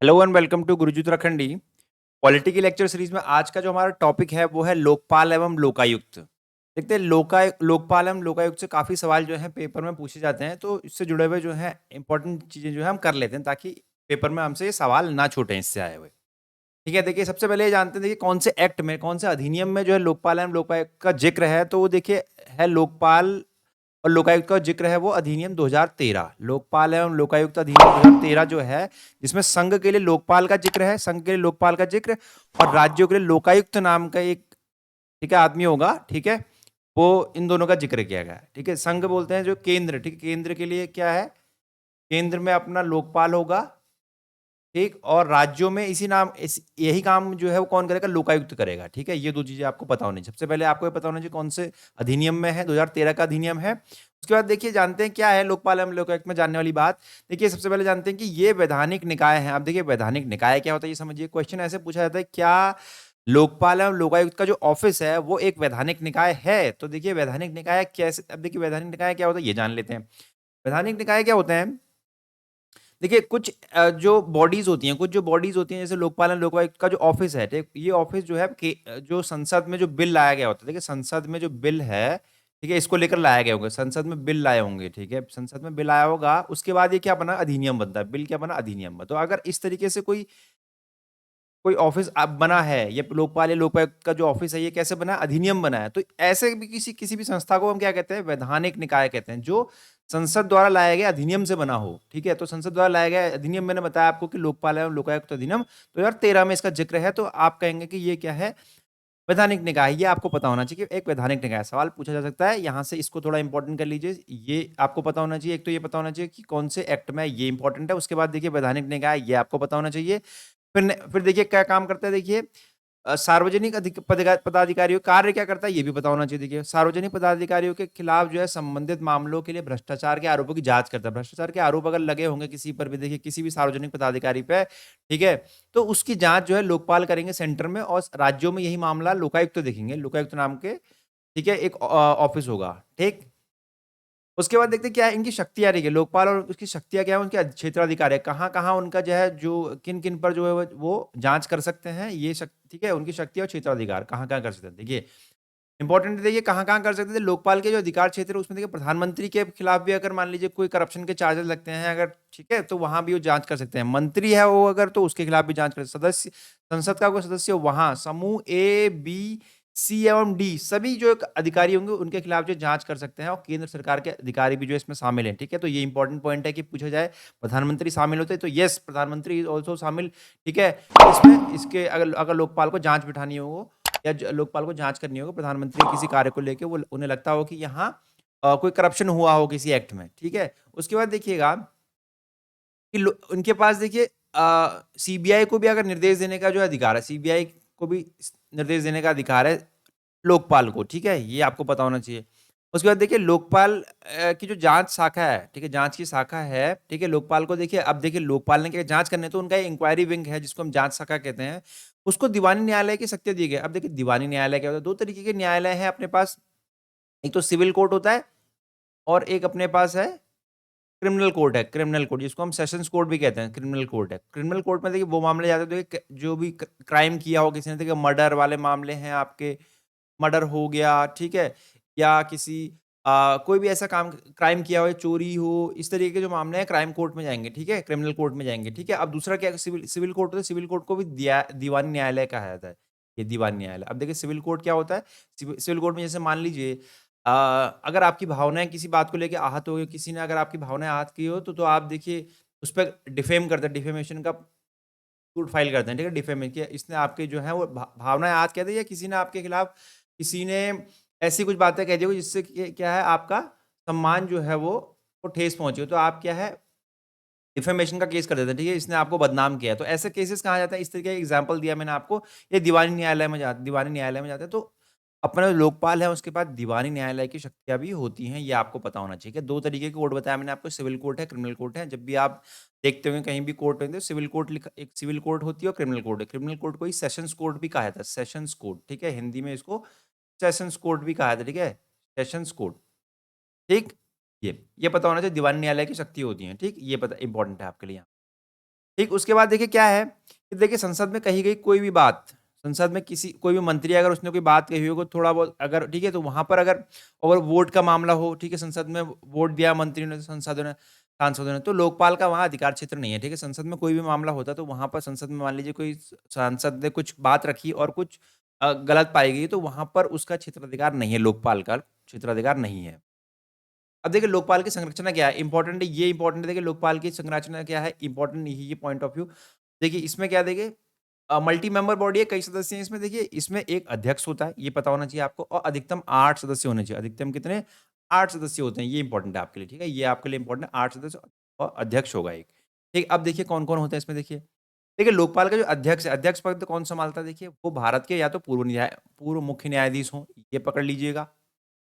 Hello and welcome to Guruji Uttarakhandi. Polity की lecture series में आज का जो हमारा टॉपिक है वो है लोकपाल एवं लोकायुक्त। देखते हैं लोकपाल एवं लोकायुक्त से काफी सवाल जो है पेपर में पूछे जाते हैं, तो इससे जुड़े हुए जो है इंपॉर्टेंट चीजें जो है हम कर लेते हैं ताकि पेपर में हमसे ये सवाल ना छूटे इससे आए हुए। ठीक है, देखिए सबसे पहले ये जानते हैं, देखिए कौन से एक्ट में, कौन से अधिनियम में जो है लोकपाल एवं लोकायुक्त का जिक्र है, तो वो देखिए है लोकपाल और लोकायुक्त का जिक्र है वो अधिनियम 2013। लोकपाल एवं लोकायुक्त अधिनियम 2013 जो है, जिसमें संघ के लिए लोकपाल का जिक्र है, संघ के लिए लोकपाल का जिक्र, और राज्यों के लिए लोकायुक्त नाम का एक, ठीक है, आदमी होगा, ठीक है, वो इन दोनों का जिक्र किया गया है। ठीक है, संघ बोलते हैं जो केंद्र, ठीक है, केंद्र के लिए क्या है, केंद्र में अपना लोकपाल होगा, ठीक, और राज्यों में यही काम जो है वो कौन करेगा, लोकायुक्त करेगा। ठीक है, ये दो चीजें आपको पता होनी चाहिए। सबसे पहले आपको ये पता होना चाहिए कौन से अधिनियम में है, 2013 का अधिनियम है। उसके बाद देखिए जानते हैं क्या है लोकपाल एवं लोकायुक्त में जानने वाली बात। देखिए सबसे पहले जानते हैं कि ये वैधानिक निकाय है। अब देखिए वैधानिक निकाय क्या होता है ये समझिए। क्वेश्चन ऐसे पूछा जाता है, क्या लोकपाल एवं लोकायुक्त का जो ऑफिस है वो एक वैधानिक निकाय है? तो देखिए वैधानिक निकाय कैसे, अब देखिए वैधानिक निकाय क्या होता है ये जान लेते हैं। वैधानिक निकाय क्या होते हैं, देखिए कुछ जो बॉडीज होती हैं, कुछ जो बॉडीज होती हैं, जैसे लोकपाल एवं लोकायुक्त का जो ऑफिस है, ठीक, ये ऑफिस जो है जो संसद में जो बिल लाया गया होता है, देखिए संसद में जो बिल है, ठीक है, इसको लेकर लाया गया होगा, संसद में बिल लाए होंगे, ठीक है, संसद में बिल आया होगा, उसके बाद ये क्या बना, अधिनियम बनता है, बिल क्या बना, अधिनियम बना। तो अगर इस तरीके से कोई कोई ऑफिस अब बना है, ये लोकपाल या लोकायुक्त का जो ऑफिस है ये कैसे बना, अधिनियम बना है, तो ऐसे भी किसी किसी भी संस्था को हम क्या कहते हैं, वैधानिक निकाय कहते हैं, जो संसद द्वारा लाया गया अधिनियम से बना हो। ठीक है, तो संसद द्वारा लाया गया अधिनियम, मैंने बताया आपको कि लोकपाल एवं लोकायुक्त अधिनियम 2013 में इसका जिक्र है, तो आप कहेंगे कि ये क्या है, वैधानिक निकाय। ये आपको पता होना चाहिए कि एक वैधानिक निकाय, सवाल पूछा जा सकता है यहाँ से, इसको थोड़ा इंपॉर्टेंट कर लीजिए। ये आपको पता होना चाहिए, एक तो ये पता होना चाहिए कि कौन से एक्ट में, ये इंपॉर्टेंट है। उसके बाद देखिए वैधानिक निकाय, ये आपको पता होना चाहिए। फिर देखिए क्या काम करता है, देखिए सार्वजनिक पदाधिकारियों कार्य क्या करता है ये भी पता होना चाहिए। देखिए सार्वजनिक पदाधिकारियों के खिलाफ जो है संबंधित मामलों के लिए भ्रष्टाचार के आरोपों की जांच करता है। भ्रष्टाचार के आरोप अगर लगे होंगे किसी पर भी, देखिए किसी भी सार्वजनिक पदाधिकारी पे, ठीक है, तो उसकी जांच जो है लोकपाल करेंगे सेंटर में, और राज्यों में यही मामला लोकायुक्त देखेंगे, लोकायुक्त नाम के, ठीक है, एक ऑफिस होगा। ठीक, उसके बाद देखते हैं क्या है इनकी शक्तियाँ रही है, लोकपाल और उसकी शक्तियाँ क्या है, उनके क्षेत्राधिकार है, कहाँ-कहाँ उनका जो है, जो किन-किन पर जो है वो जाँच कर सकते हैं, ये ठीक है, उनकी शक्ति और क्षेत्राधिकार कहाँ-कहाँ कर सकते हैं। देखिए इंपॉर्टेंट देखिए कहाँ-कहाँ कर सकते थे, लोकपाल के जो अधिकार क्षेत्र है उसमें देखिए प्रधानमंत्री के खिलाफ भी अगर मान लीजिए कोई करप्शन के चार्जेस लगते हैं अगर, ठीक है, तो वहाँ भी वो जाँच कर सकते हैं। मंत्री है वो अगर, तो उसके खिलाफ भी जाँच कर, सदस्य, संसद का कोई सदस्य हो वहाँ, समूह ए, बी, सी एवं डी सभी जो एक अधिकारी होंगे उनके खिलाफ जो जाँच कर सकते हैं, और केंद्र सरकार के अधिकारी भी जो इसमें शामिल हैं। ठीक है, तो ये इंपॉर्टेंट पॉइंट है कि पूछा जाए प्रधानमंत्री शामिल होते हैं, तो येस प्रधानमंत्री इज़ आल्सो शामिल। ठीक है, इसमें इसके अगर अगर लोकपाल को जाँच बिठानी हो या लोकपाल को जांच करनी होगी, प्रधानमंत्री किसी कार्य को लेके वो उन्हें लगता हो कि यहाँ कोई करप्शन हुआ हो किसी एक्ट में। ठीक है, उसके बाद देखिएगा कि उनके पास देखिए सीबीआई को भी अगर निर्देश देने का जो अधिकार है, सीबीआई को भी निर्देश देने का अधिकार है लोकपाल को। ठीक है, ये आपको पता होना चाहिए। उसके बाद देखिए लोकपाल की जो जांच शाखा है, ठीक है, जांच की शाखा है, ठीक है, लोकपाल को देखिए, अब देखिए लोकपाल ने क्या जांच करने, तो उनका इंक्वायरी विंग है जिसको हम जांच शाखा कहते हैं, उसको दीवानी न्यायालय की शक्तियाँ दी गई। अब देखिए दीवानी न्यायालय क्या होता है, दो तरीके के न्यायालय हैं अपने पास, एक तो सिविल कोर्ट होता है और एक अपने पास है क्रिमिनल कोर्ट है, क्रिमिनल कोर्ट जिसको हम सेशंस कोर्ट भी कहते हैं, क्रिमिनल कोर्ट है। क्रिमिनल कोर्ट में देखिए वो मामले जाते हैं, देखिए जो भी क्राइम किया हो किसी ने, देखिए मर्डर वाले मामले हैं आपके, मर्डर हो गया, ठीक है, या किसी कोई भी ऐसा काम क्राइम किया हो, चोरी हो, इस तरीके के जो मामले हैं क्राइम कोर्ट में जाएंगे, ठीक है, क्रिमिनल कोर्ट में जाएंगे। ठीक है, अब दूसरा क्या, सिविल सिविल कोर्ट होता है, सिविल कोर्ट को भी दीवानी न्यायालय कहा जाता है, ये दीवानी न्यायालय। अब देखिए सिविल कोर्ट क्या होता है, सिविल कोर्ट में जैसे मान लीजिए अगर आपकी भावनाएं किसी बात को लेकर आहत हो गई, किसी ने अगर आपकी भावनाएं आहत की हो, तो आप देखिए उस पर डिफेम करते हैं, डिफेमेशन का सूट फाइल करते हैं। ठीक है, डिफेमेशन कि इसने आपके जो है वो भावनाएं आहत कहते हैं, या किसी ने आपके खिलाफ, किसी ने ऐसी कुछ बातें कह दी हो जिससे क्या है आपका सम्मान जो है वो ठेस पहुंची हो, तो आप क्या है डिफेमेशन का केस कर देते हैं। ठीक है, इसने आपको बदनाम किया है, तो ऐसे केसेस कहा जाता है, इस तरीके का एग्जांपल दिया मैंने आपको, ये दीवानी न्यायालय में जाते हैं। तो अपना जो लोकपाल है उसके बाद दीवानी न्यायालय की शक्तियां भी होती हैं, ये आपको पता होना चाहिए। कि दो तरीके के कोर्ट बताया मैंने आपको, सिविल कोर्ट है, क्रिमिनल कोर्ट है। जब भी आप देखते होंगे कहीं भी कोर्ट होंगे, सिविल कोर्ट लिखा, एक सिविल कोर्ट होती है और क्रिमिनल कोर्ट है। क्रिमिनल कोर्ट को ही सेशंस कोर्ट भी कहा जाता है, सेशंस कोर्ट। ठीक है, हिंदी में इसको सेशंस कोर्ट भी कहा जाता है। ठीक है, सेशंस कोर्ट। ठीक, ये पता होना चाहिए, दीवानी न्यायालय की शक्ति होती है। ठीक, ये पता इंपॉर्टेंट है आपके लिए। ठीक, उसके बाद देखिए क्या है कि देखिए संसद में कही गई कोई भी बात, संसद में किसी कोई भी मंत्री अगर उसने कोई बात कही हो थोड़ा बहुत अगर ठीक है, तो वहाँ पर अगर वोट का मामला हो, ठीक है, संसद में वोट दिया मंत्री ने, सांसदों ने, तो लोकपाल का वहाँ अधिकार क्षेत्र नहीं है, ठीक है। संसद में कोई भी मामला होता है तो वहाँ पर संसद में मान लीजिए कोई सांसद ने कुछ बात रखी और कुछ गलत पाई गई, तो वहाँ पर उसका क्षेत्राधिकार नहीं है, लोकपाल का क्षेत्राधिकार नहीं है। अब देखिए लोकपाल की संरचना क्या है? इम्पोर्टेंट है, ये इम्पोर्टेंट है, देखिए लोकपाल की संरचना क्या है? इम्पोर्टेंट ये पॉइंट ऑफ व्यू। देखिए इसमें क्या देखिए मल्टी मेंबर बॉडी है, कई सदस्य हैं इसमें। देखिए इसमें एक अध्यक्ष होता है, ये पता होना चाहिए आपको, और अधिकतम 8 सदस्य होने चाहिए। अधिकतम कितने? 8 सदस्य होते हैं, ये इम्पोर्टेंट है आपके लिए, ठीक है? ये आपके लिए इम्पोर्टेंट है, 8 सदस्य और अध्यक्ष होगा एक। ठीक, अब देखिए कौन-कौन होता है इसमें देखिए। देखिए लोकपाल का जो अध्यक्ष है, अध्यक्ष पद कौन संभालता है देखिए, वो भारत के या तो पूर्व मुख्य न्यायाधीश हों, ये पकड़ लीजिएगा।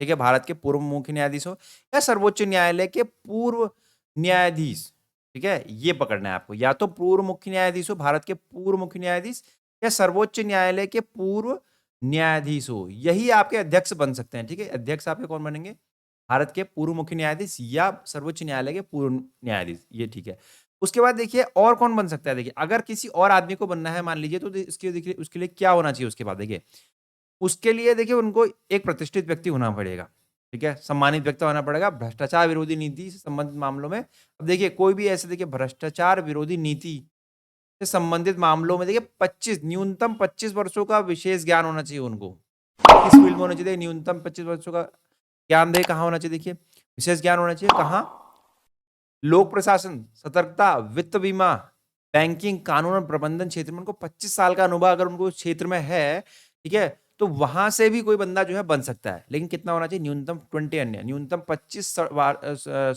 ठीक है, भारत के पूर्व मुख्य न्यायाधीश हो या सर्वोच्च न्यायालय के पूर्व न्यायाधीश, ठीक है, ये पकड़ना है आपको। या तो पूर्व मुख्य न्यायाधीश हो, भारत के पूर्व मुख्य न्यायाधीश, या सर्वोच्च न्यायालय के पूर्व न्यायाधीश हो, यही आपके अध्यक्ष बन सकते हैं। ठीक है, अध्यक्ष आपके कौन बनेंगे? भारत के पूर्व मुख्य न्यायाधीश या सर्वोच्च न्यायालय के पूर्व न्यायाधीश, ये ठीक है। उसके बाद देखिए और कौन बन सकता है, देखिए अगर किसी और आदमी को बनना है मान लीजिए, तो इसके देखिए उसके लिए क्या होना चाहिए उसके बाद देखिए, उसके लिए देखिए उनको एक प्रतिष्ठित व्यक्ति होना पड़ेगा, ठीक है? सम्मानित व्यक्ति होना पड़ेगा, भ्रष्टाचार विरोधी नीति से संबंधित मामलों में। अब देखिए कोई भी ऐसे देखिए भ्रष्टाचार विरोधी नीति से संबंधित मामलों में देखिए 25 न्यूनतम 25 वर्षों का विशेष ज्ञान होना चाहिए उनको। किस फील्ड में होना चाहिए? न्यूनतम 25 वर्षों का ज्ञान देखिए कहाँ होना चाहिए देखिए, विशेष ज्ञान होना चाहिए कहाँ? लोक प्रशासन, सतर्कता, वित्त बीमा, बैंकिंग, कानून और प्रबंधन क्षेत्र में उनको 25 साल का अनुभव अगर उनको उस क्षेत्र में है, ठीक है? तो वहाँ से भी कोई बंदा जो है बन सकता है। लेकिन कितना होना चाहिए? न्यूनतम 20 अन्य न्यूनतम 25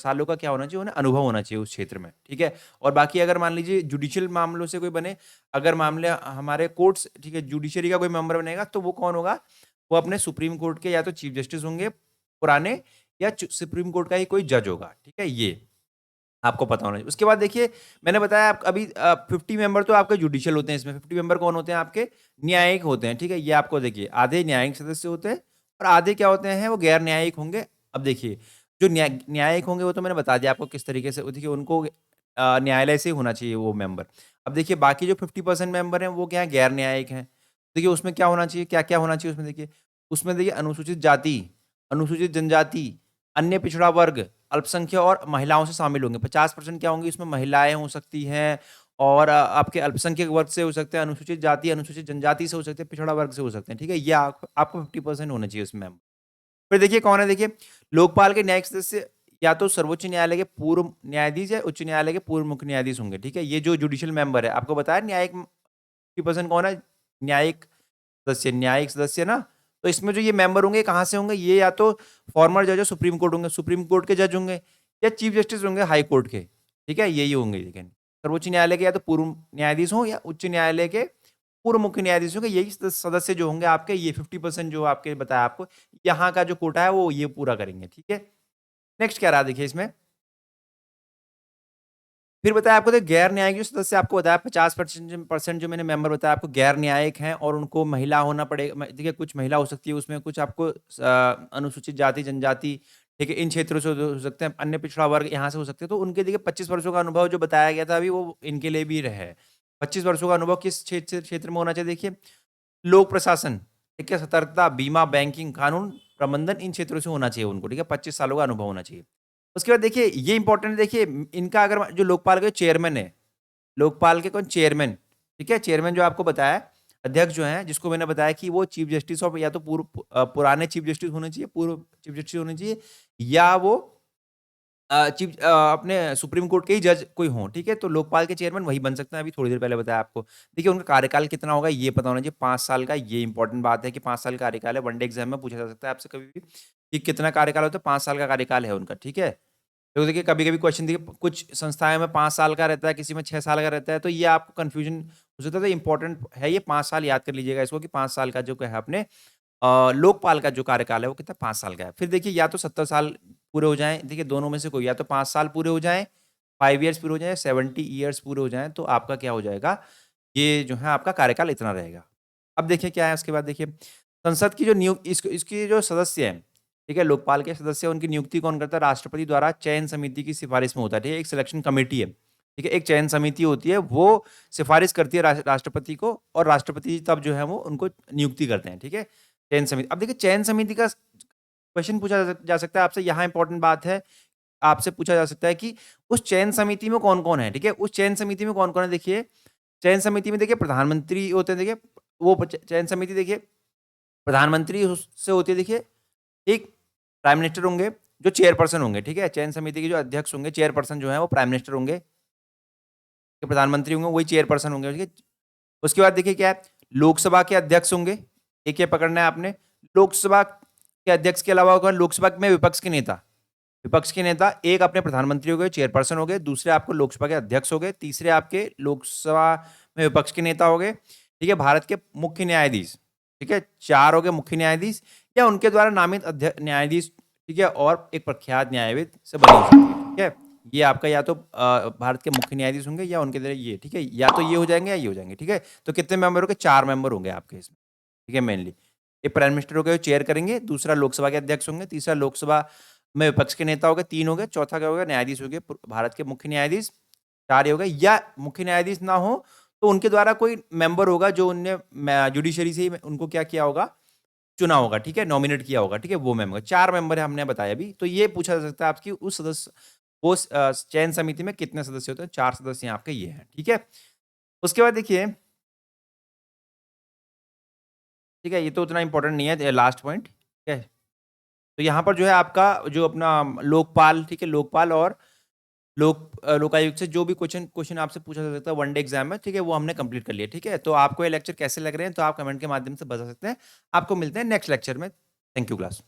सालों का क्या होना चाहिए? उन्हें अनुभव होना चाहिए उस क्षेत्र में, ठीक है? और बाकी अगर मान लीजिए जुडिशियल मामलों से कोई बने, अगर मामले हमारे कोर्ट्स, ठीक है, जुडिशरी का कोई मेंबर बनेगा, तो वो कौन होगा? वो अपने सुप्रीम कोर्ट के या तो चीफ जस्टिस होंगे पुराने, या सुप्रीम कोर्ट का ही कोई जज होगा, ठीक है? ये आपको पता होना चाहिए। उसके बाद देखिए मैंने बताया आप अभी 50 मेंबर तो आपके जुडिशियल होते हैं इसमें, 50 मेंबर कौन होते हैं? आपके न्यायिक होते हैं, ठीक है? ये आपको देखिए आधे न्यायिक सदस्य होते हैं और आधे क्या होते हैं? वो गैर न्यायिक होंगे। अब देखिए जो न्यायिक होंगे वो तो मैंने बता दिया आपको किस तरीके से, देखिए उनको न्यायालय से ही होना चाहिए वो मेंबर। अब देखिए बाकी जो 50% मेंबर हैं वो क्या है? गैर न्यायिक हैं। देखिए उसमें क्या होना चाहिए, क्या-क्या होना चाहिए उसमें देखिए? उसमें देखिए अनुसूचित जाति, अनुसूचित जनजाति, अन्य पिछड़ा वर्ग, अल्पसंख्यक और महिलाओं से शामिल होंगे। 50% क्या होंगी? इसमें महिलाएँ हो सकती हैं और आपके अल्पसंख्यक वर्ग से हो सकते हैं, अनुसूचित जाति, अनुसूचित जनजाति से हो सकते हैं, पिछड़ा वर्ग से हो सकते हैं, ठीक है? ये आपको 50% होना चाहिए उसमें। फिर देखिए कौन है देखिए, लोकपाल के न्यायिक सदस्य या तो सर्वोच्च न्यायालय के पूर्व न्यायाधीश या उच्च न्यायालय के पूर्व मुख्य न्यायाधीश होंगे, ठीक है? ये जो जुडिशियल मेंबर है, आपको बताया न्यायिक 50% कौन है? न्यायिक सदस्य ना, तो इसमें जो ये मेंबर होंगे कहाँ से होंगे? ये या तो फॉर्मर जज ऑफ सुप्रीम कोर्ट होंगे, सुप्रीम कोर्ट के जज होंगे, या चीफ जस्टिस होंगे हाई कोर्ट के, ठीक है? यही होंगे लेकिन सर्वोच्च न्यायालय के या तो पूर्व न्यायाधीश हों या उच्च न्यायालय के पूर्व मुख्य न्यायाधीश होंगे, यही सदस्य जो होंगे आपके, ये 50% जो आपके बताया आपको, यहाँ का जो कोटा है वो ये पूरा करेंगे, ठीक है? नेक्स्ट क्या रहा देखिए इसमें, फिर बताया आपको तो गैर न्यायिक जो सदस्य आपको बताया 50% जो मैंने मेंबर बताया आपको गैर न्यायिक हैं और उनको महिला होना पड़ेगा। देखिए कुछ महिला हो सकती है उसमें, कुछ आपको अनुसूचित जाति जनजाति, ठीक है, इन क्षेत्रों से हो सकते हैं, अन्य पिछड़ा वर्ग यहाँ से हो सकते हैं, तो उनके देखिए 25 वर्षों का अनुभव जो बताया गया था अभी वो इनके लिए भी रहे। 25 वर्षों का अनुभव किस क्षेत्र क्षेत्र में होना चाहिए देखिए, लोक प्रशासन, ठीक है, सतर्कता, बीमा, बैंकिंग, कानून प्रबंधन, इन क्षेत्रों से होना चाहिए उनको, ठीक है, 25 सालों का अनुभव होना चाहिए। उसके बाद देखिए ये इंपॉर्टेंट है, देखिए इनका अगर जो लोकपाल के चेयरमैन है, लोकपाल के कौन? चेयरमैन, ठीक है? चेयरमैन जो आपको बताया, अध्यक्ष जो हैं, जिसको मैंने बताया कि वो चीफ जस्टिस ऑफ या तो पुराने चीफ जस्टिस होने चाहिए, पूर्व चीफ जस्टिस होने चाहिए, या वो अपने सुप्रीम कोर्ट के ही जज कोई हों, ठीक है? तो लोकपाल के चेयरमैन वही बन सकते हैं, अभी थोड़ी देर पहले बताया आपको। देखिए उनका कार्यकाल कितना होगा ये पता होना चाहिए, 5 साल का, ये इंपॉर्टेंट बात है कि 5 साल का कार्यकाल है, वनडे एग्जाम में पूछा जा सकता है आपसे कभी भी कि कितना कार्यकाल होता है, 5 साल का कार्यकाल है उनका, ठीक है? तो देखिए कभी-कभी क्वेश्चन देखिए कुछ संस्थाएँ में 5 साल का रहता है, किसी में 6 साल का रहता है, तो ये आपको कन्फ्यूजन हो सकता है, तो इंपॉर्टेंट है ये 5 साल, याद कर लीजिएगा इसको कि 5 साल का जो है अपने लोकपाल का जो कार्यकाल है वो कितना 5 साल का है। फिर देखिए या तो 70 साल पूरे हो जाएँ, देखिए दोनों में से कोई, या तो 5 साल पूरे हो जाएँ, 5 इयर्स पूरे हो जाएँ, 70 इयर्स पूरे हो जाएँ, तो आपका क्या हो जाएगा, ये जो है आपका कार्यकाल इतना रहेगा। अब देखिए क्या है उसके बाद देखिए, संसद की जो इसकी जो सदस्य हैं, ठीक है, लोकपाल के सदस्य, उनकी नियुक्ति कौन करता है? राष्ट्रपति द्वारा चयन समिति की सिफारिश में होता है, ठीक है? एक सिलेक्शन कमिटी है। ठीक है, एक चयन समिति होती है, वो सिफारिश करती है राष्ट्रपति को, और राष्ट्रपति तब जो है वो उनको नियुक्ति करते हैं। ठीक है, चयन समिति। अब देखिए, चयन समिति का क्वेश्चन पूछा जा सकता है आपसे। यहाँ इंपॉर्टेंट बात है, आपसे पूछा जा सकता है कि उस चयन समिति में कौन-कौन है। ठीक है, उस चयन समिति में कौन-कौन है। देखिए, चयन समिति में देखिए प्रधानमंत्री होते हैं। देखिए, वो चयन समिति देखिए प्रधानमंत्री से होती है। देखिए, एक प्राइम मिनिस्टर होंगे जो चेयरपर्सन होंगे। ठीक है, चयन समिति के जो अध्यक्ष होंगे, चेयरपर्सन जो है वो प्राइम मिनिस्टर होंगे, प्रधानमंत्री होंगे वही चेयरपर्सन होंगे। ठीक है, उसके बाद देखिए क्या है, लोकसभा के अध्यक्ष होंगे। एक ये पकड़ना है आपने, लोकसभा के अध्यक्ष के अलावा होगा लोकसभा में विपक्ष के नेता। विपक्ष के नेता एक अपने प्रधानमंत्री हो गए, चेयरपर्सन हो गए, दूसरे आपको लोकसभा के अध्यक्ष हो गए, तीसरे आपके लोकसभा में विपक्ष के नेता हो गए। ठीक है, भारत के मुख्य न्यायाधीश। ठीक है, 4 हो गए मुख्य न्यायाधीश या उनके द्वारा नामित न्यायाधीश। ठीक है, और एक प्रख्यात न्यायविद से बनी हो सकती है। ठीक है, ये आपका या तो भारत के मुख्य न्यायाधीश होंगे या उनके द्वारा ये। ठीक है, या तो ये हो जाएंगे या ये हो जाएंगे। ठीक है, तो कितने मेंबर हो गए, 4 मेंबर होंगे आपके इसमें। ठीक है, मेनली एक प्राइम मिनिस्टर हो गए, चेयर करेंगे, दूसरा लोकसभा के अध्यक्ष होंगे, तीसरा लोकसभा में विपक्ष के नेता हो गए, 3 हो गए, चौथा क्या हो गया, न्यायाधीश हो गए, भारत के मुख्य न्यायाधीश, 4 हो गए। या मुख्य न्यायाधीश ना हो तो उनके द्वारा कोई मेंबर होगा जो उनने जुडिशरी से ही उनको क्या किया होगा, चुना होगा। ठीक है, नॉमिनेट किया होगा। ठीक है, वो मेंबर, 4 मेंबर है हमने बताया अभी। तो ये पूछा जा सकता है आपकी उस सदस्य, वो चयन समिति में कितने सदस्य होते हैं, 4 सदस्य आपके ये हैं। ठीक है, उसके बाद देखिए, ठीक है, ये तो उतना इंपॉर्टेंट नहीं है, लास्ट पॉइंट। ठीक है, तो यहाँ पर जो है आपका जो अपना लोकपाल, ठीक है, लोकपाल और लोकायुक्त से जो भी क्वेश्चन आपसे पूछा जा सकता है वनडे एग्जाम में, ठीक है, वो हमने कंप्लीट कर लिया। ठीक है, तो आपको ये लेक्चर कैसे लग रहे हैं, तो आप कमेंट के माध्यम से बता सकते हैं। आपको मिलते हैं नेक्स्ट लेक्चर में। Thank you class.